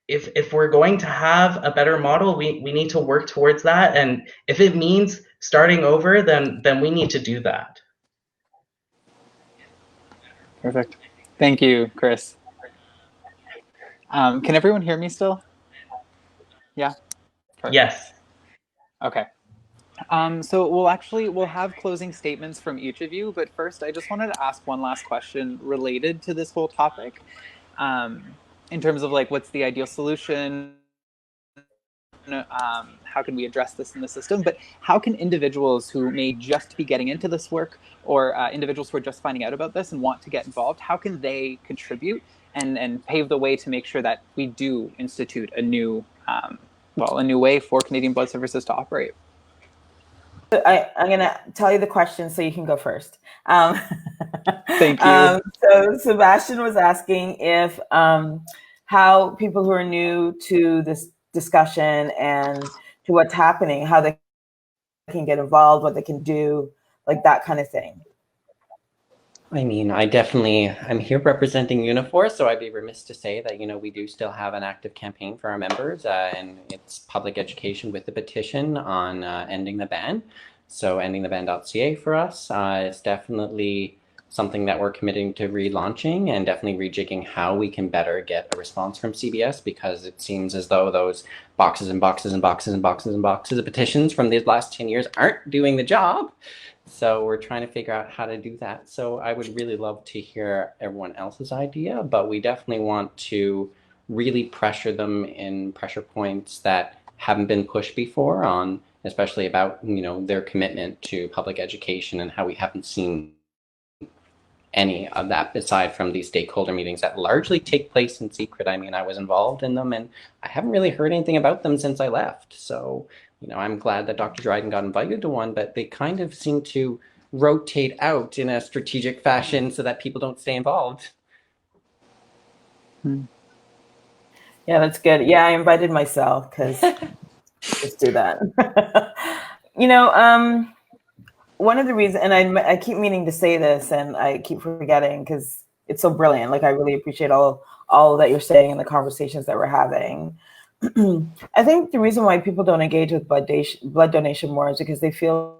if we're going to have a better model, we need to work towards that. And if it means starting over, then we need to do that. Perfect. Thank you, Chris. Can everyone hear me still? Yeah. Perfect. Yes. Okay. So we'll have closing statements from each of you, but first I just wanted to ask one last question related to this whole topic, in terms of like, what's the ideal solution? How can we address this in the system? But how can individuals who may just be getting into this work, or individuals who are just finding out about this and want to get involved, how can they contribute and pave the way to make sure that we do institute a new way for Canadian Blood Services to operate? I'm going to tell you the question so you can go first. Thank you. So Sebastian was asking if how people who are new to this discussion and to what's happening, how they can get involved, what they can do, like that kind of thing. I mean, I'm here representing Unifor, so I'd be remiss to say that, you know, we do still have an active campaign for our members, and it's public education with the petition on ending the ban. So endingtheban.ca for us is definitely something that we're committing to relaunching, and definitely rejigging how we can better get a response from CBS, because it seems as though those boxes and boxes and boxes and boxes and boxes of petitions from these last 10 years aren't doing the job. So we're trying to figure out how to do that. So I would really love to hear everyone else's idea, but we definitely want to really pressure them in pressure points that haven't been pushed before on, especially about, you know, their commitment to public education, and how we haven't seen any of that aside from these stakeholder meetings that largely take place in secret. I mean, I was involved in them and I haven't really heard anything about them since I left. So, you know, I'm glad that Dr. Dryden got invited to one, but they kind of seem to rotate out in a strategic fashion so that people don't stay involved. Yeah, that's good. Yeah, I invited myself because just do that. You know, one of the reasons, and I keep meaning to say this and I keep forgetting because it's so brilliant. Like, I really appreciate all that you're saying and the conversations that we're having. I think the reason why people don't engage with blood donation more is because they feel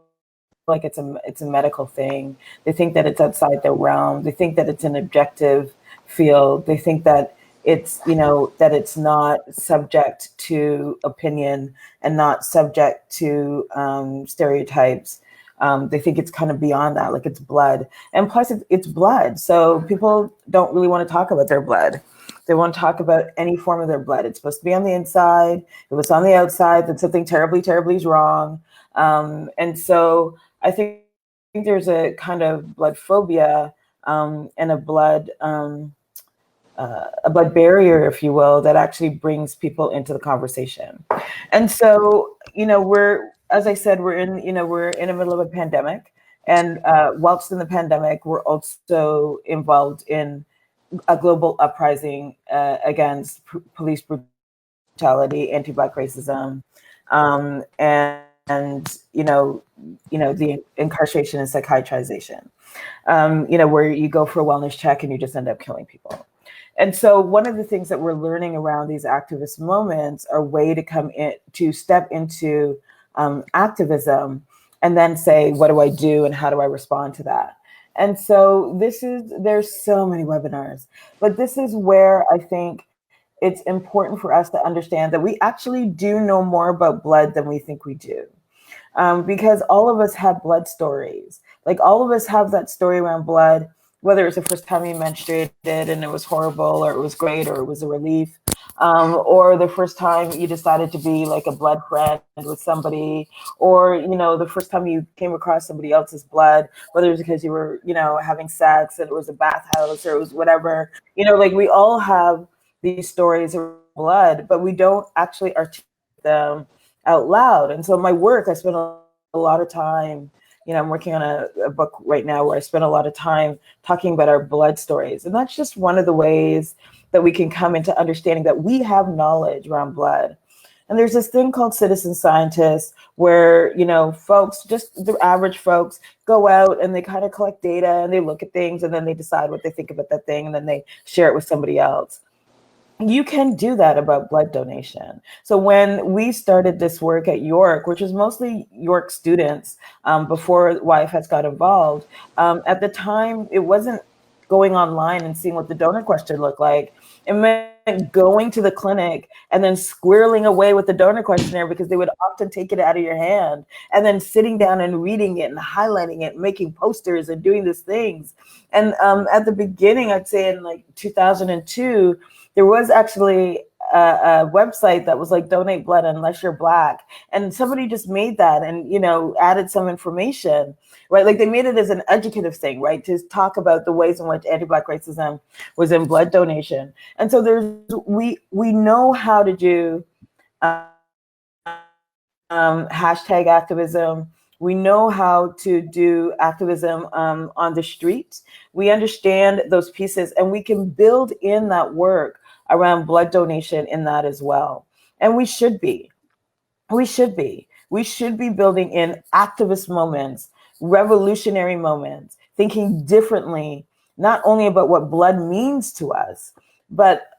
like it's a medical thing. They think that it's outside their realm. They think that it's an objective field. They think that it's, you know, that it's not subject to opinion and not subject to stereotypes. They think it's kind of beyond that, like it's blood. And plus it's blood. So people don't really want to talk about their blood. They won't talk about any form of their blood. It's supposed to be on the inside. If it's on the outside, then something terribly, terribly is wrong. And so I think there's a kind of blood phobia and a blood barrier, if you will, that actually brings people into the conversation. And so, you know, as I said, we're in the middle of a pandemic, and whilst in the pandemic, we're also involved in a global uprising against police brutality, anti-Black racism, and you know the incarceration and psychiatrization. You know, where you go for a wellness check and you just end up killing people. And so one of the things that we're learning around these activist moments are a way to come in, to step into activism and then say, what do I do and how do I respond to that? And so there's so many webinars, but this is where I think it's important for us to understand that we actually do know more about blood than we think we do. Because all of us have blood stories. Like, all of us have that story around blood, whether it's the first time you menstruated and it was horrible, or it was great, or it was a relief, or the first time you decided to be like a blood friend with somebody, or, you know, the first time you came across somebody else's blood, whether it was because you were, you know, having sex and it was a bathhouse, or it was whatever, you know, like, we all have these stories of blood, but we don't actually articulate them out loud. And so my work, I spent a lot of time, you know, I'm working on a book right now where I spend a lot of time talking about our blood stories. And that's just one of the ways that we can come into understanding that we have knowledge around blood. And there's this thing called citizen scientists where, you know, folks, just the average folks, go out and they kind of collect data and they look at things and then they decide what they think about that thing and then they share it with somebody else. You can do that about blood donation. So when we started this work at York, which was mostly York students before YFS got involved, at the time, it wasn't going online and seeing what the donor question looked like. It meant going to the clinic and then squirreling away with the donor questionnaire, because they would often take it out of your hand, and then sitting down and reading it and highlighting it, making posters and doing these things. And at the beginning, I'd say in like 2002, there was actually a website that was like, donate blood unless you're Black. And somebody just made that and, you know, added some information, right? Like, they made it as an educative thing, right? To talk about the ways in which anti-Black racism was in blood donation. And so we know how to do hashtag activism. We know how to do activism on the street. We understand those pieces, and we can build in that work around blood donation in that as well. And we should be. We should be building in activist moments, revolutionary moments, thinking differently, not only about what blood means to us, but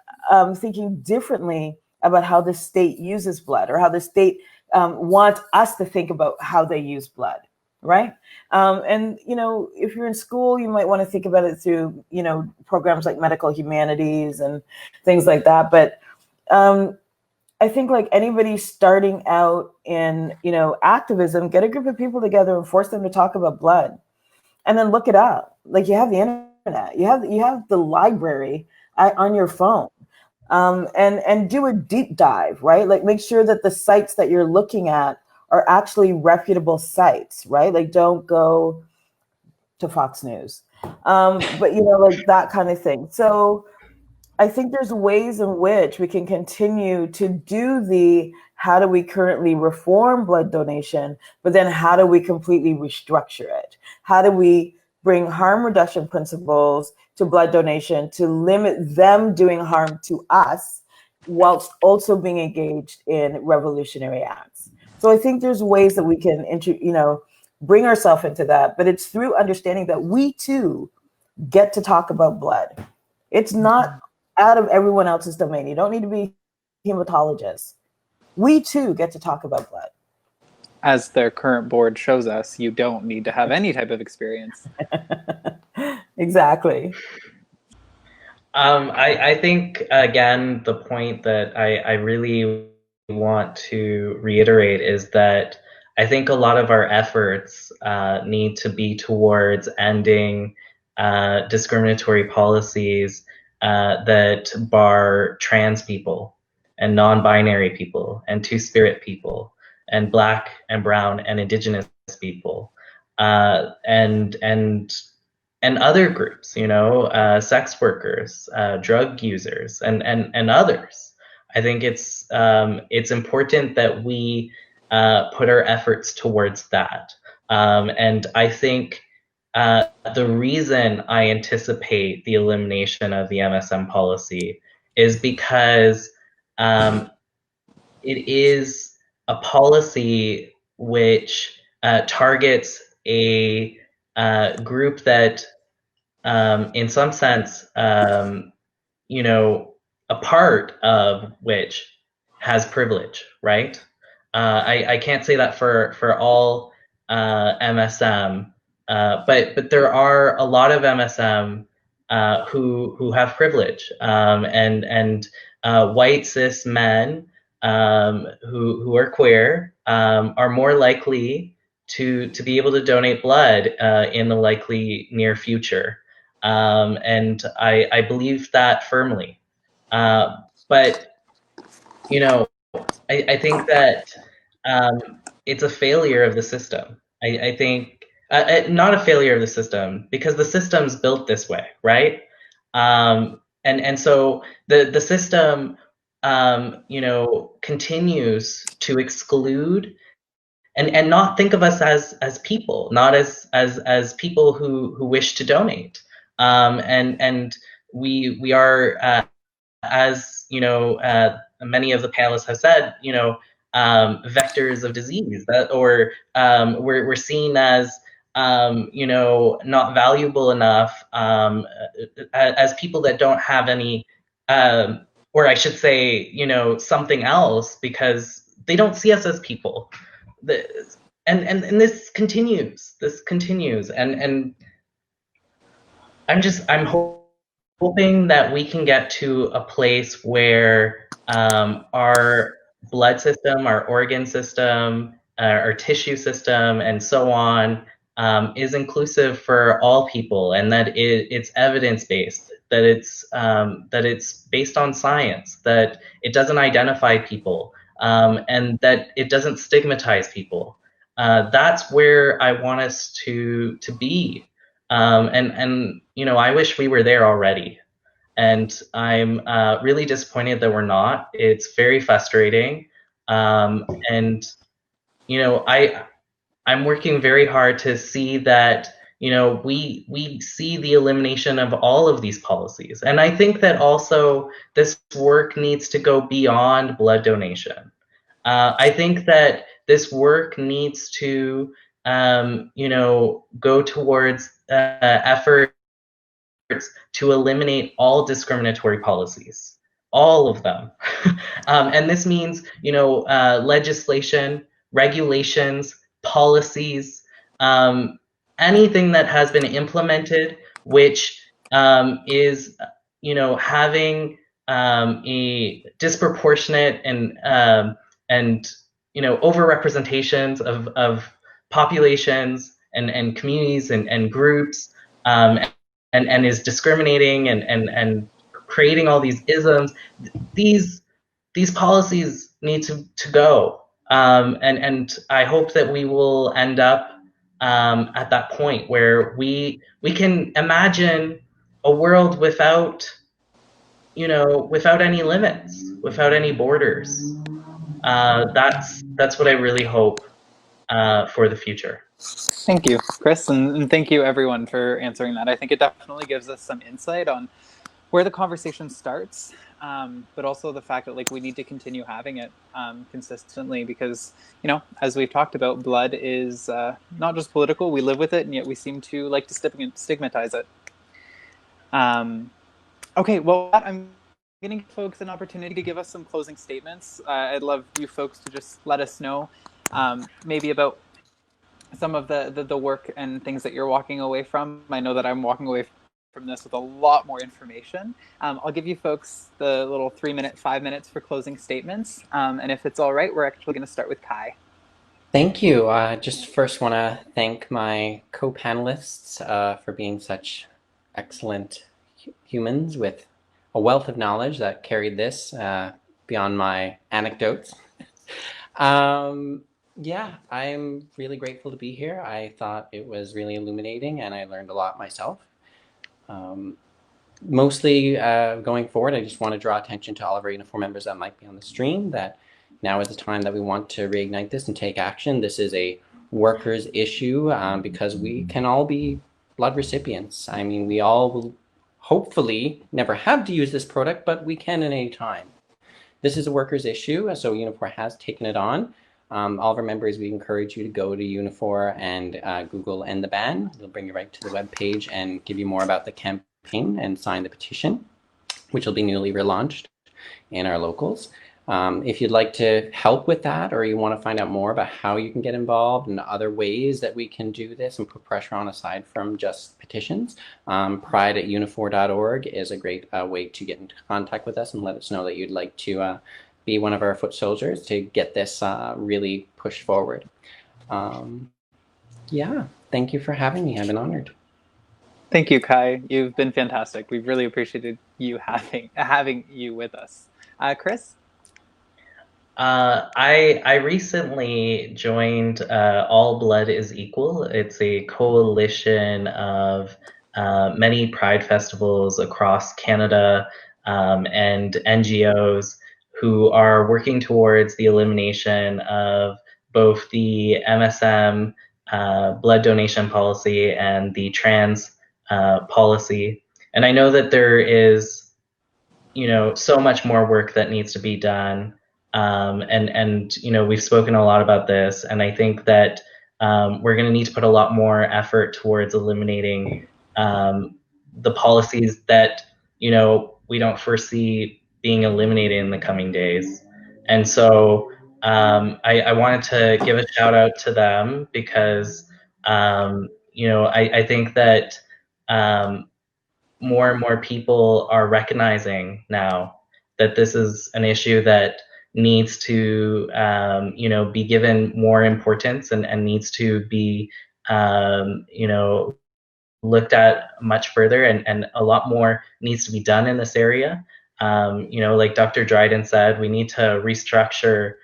thinking differently about how the state uses blood, or how the state wants us to think about how they use blood, right? And, you know, if you're in school, you might want to think about it through, you know, programs like medical humanities and things like that. But I think like anybody starting out in, you know, activism, get a group of people together and force them to talk about blood, and then look it up. Like, you have the internet, you have the library on your phone, and do a deep dive, right? Like, make sure that the sites that you're looking at are actually reputable sites, right? Like, don't go to Fox News, but you know, like that kind of thing. So I think there's ways in which we can continue to do the how do we currently reform blood donation, but then how do we completely restructure it? How do we bring harm reduction principles to blood donation to limit them doing harm to us, whilst also being engaged in revolutionary acts? So I think there's ways that we can, you know, bring ourselves into that, but it's through understanding that we too get to talk about blood. It's not out of everyone else's domain. You don't need to be hematologists. We too get to talk about blood. As their current board shows us, you don't need to have any type of experience. Exactly. I think, again, the point that I really want to reiterate is that I think a lot of our efforts need to be towards ending discriminatory policies that bar trans people and non-binary people and two-spirit people and Black and Brown and Indigenous people and other groups, you know, sex workers, drug users, and others. I think it's important that we put our efforts towards that. And I think the reason I anticipate the elimination of the MSM policy is because it is a policy which targets a group that, in some sense, you know, a part of which has privilege, right? I can't say that for all MSM, but there are a lot of MSM who have privilege, and white cis men who are queer are more likely to be able to donate blood in the likely near future. And I believe that firmly. But, you know, I think that it's a failure of the system. I think, not a failure of the system, because the system's built this way, right? And so the system, you know, continues to exclude and not think of us as people, not as people who wish to donate. And we are, as you know, many of the panelists have said, you know, vectors of disease, or we're seen as, you know, not valuable enough, as people that don't have any, or I should say, you know, something else, because they don't see us as people. And this continues, and I'm hoping that we can get to a place where our blood system, our organ system, our tissue system, and so on, is inclusive for all people, and that it's evidence-based, that it's based on science, that it doesn't identify people, and that it doesn't stigmatize people. That's where I want us to be. And you know, I wish we were there already. And I'm really disappointed that we're not. It's very frustrating. And you know, I'm working very hard to see that, you know, we see the elimination of all of these policies. And I think that also this work needs to go beyond blood donation. I think that this work needs to, you know, go towards efforts to eliminate all discriminatory policies, all of them. And this means, you know, legislation, regulations, policies, anything that has been implemented, which is, having a disproportionate and overrepresentations of populations and communities and groups, and is discriminating and creating all these isms. These policies need to go, and I hope that we will end up at that point where we can imagine a world without without any limits, without any borders. That's what I really hope for the future. Thank you, Chris, and thank you everyone for answering that. I think it definitely gives us some insight on where the conversation starts, but also the fact that we need to continue having it consistently, because as we've talked about, blood is not just political. We live with it, and yet we seem to like to stigmatize it. Okay, well, I'm giving folks an opportunity to give us some closing statements. I'd love you folks to just let us know maybe about some of the work and things that you're walking away from. I know that I'm walking away from this with a lot more information. I'll give you folks the little 3-minute, 5 minutes for closing statements. And if it's all right, we're actually going to start with Kai. Thank you. Just first want to thank my co-panelists for being such excellent humans with a wealth of knowledge that carried this beyond my anecdotes. Yeah, I'm really grateful to be here. I thought it was really illuminating and I learned a lot myself. Mostly going forward, I just want to draw attention to all of our Unifor members that might be on the stream that now is the time that we want to reignite this and take action. This is a workers' issue because we can all be blood recipients. I mean, we all will hopefully never have to use this product, but we can at any time. This is a workers' issue, so Unifor has taken it on. All of our members, we encourage you to go to Unifor and Google End the Ban. It'll bring you right to the webpage and give you more about the campaign and sign the petition, which will be newly relaunched in our locals. If you'd like to help with that, or you want to find out more about how you can get involved and other ways that we can do this and put pressure on aside from just petitions, pride@unifor.org is a great way to get into contact with us and let us know that you'd like to be one of our foot soldiers to get this really pushed forward. Yeah, thank you for having me. I've been honored. Thank you, Kai. You've been fantastic. We've really appreciated you having you with us. Chris? I recently joined All Blood is Equal. It's a coalition of many Pride festivals across Canada and NGOs who are working towards the elimination of both the MSM blood donation policy and the trans policy. And I know that there is, so much more work that needs to be done. And we've spoken a lot about this, and I think that we're going to need to put a lot more effort towards eliminating the policies that we don't foresee being eliminated in the coming days. And so I wanted to give a shout out to them because I think that more and more people are recognizing now that this is an issue that needs to be given more importance and needs to be looked at much further, and a lot more needs to be done in this area. Like Dr. Dryden said, we need to restructure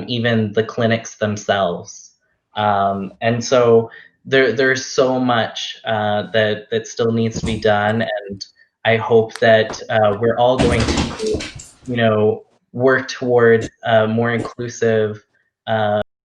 even the clinics themselves. And so there's so much that still needs to be done, and I hope that we're all going to work toward more inclusive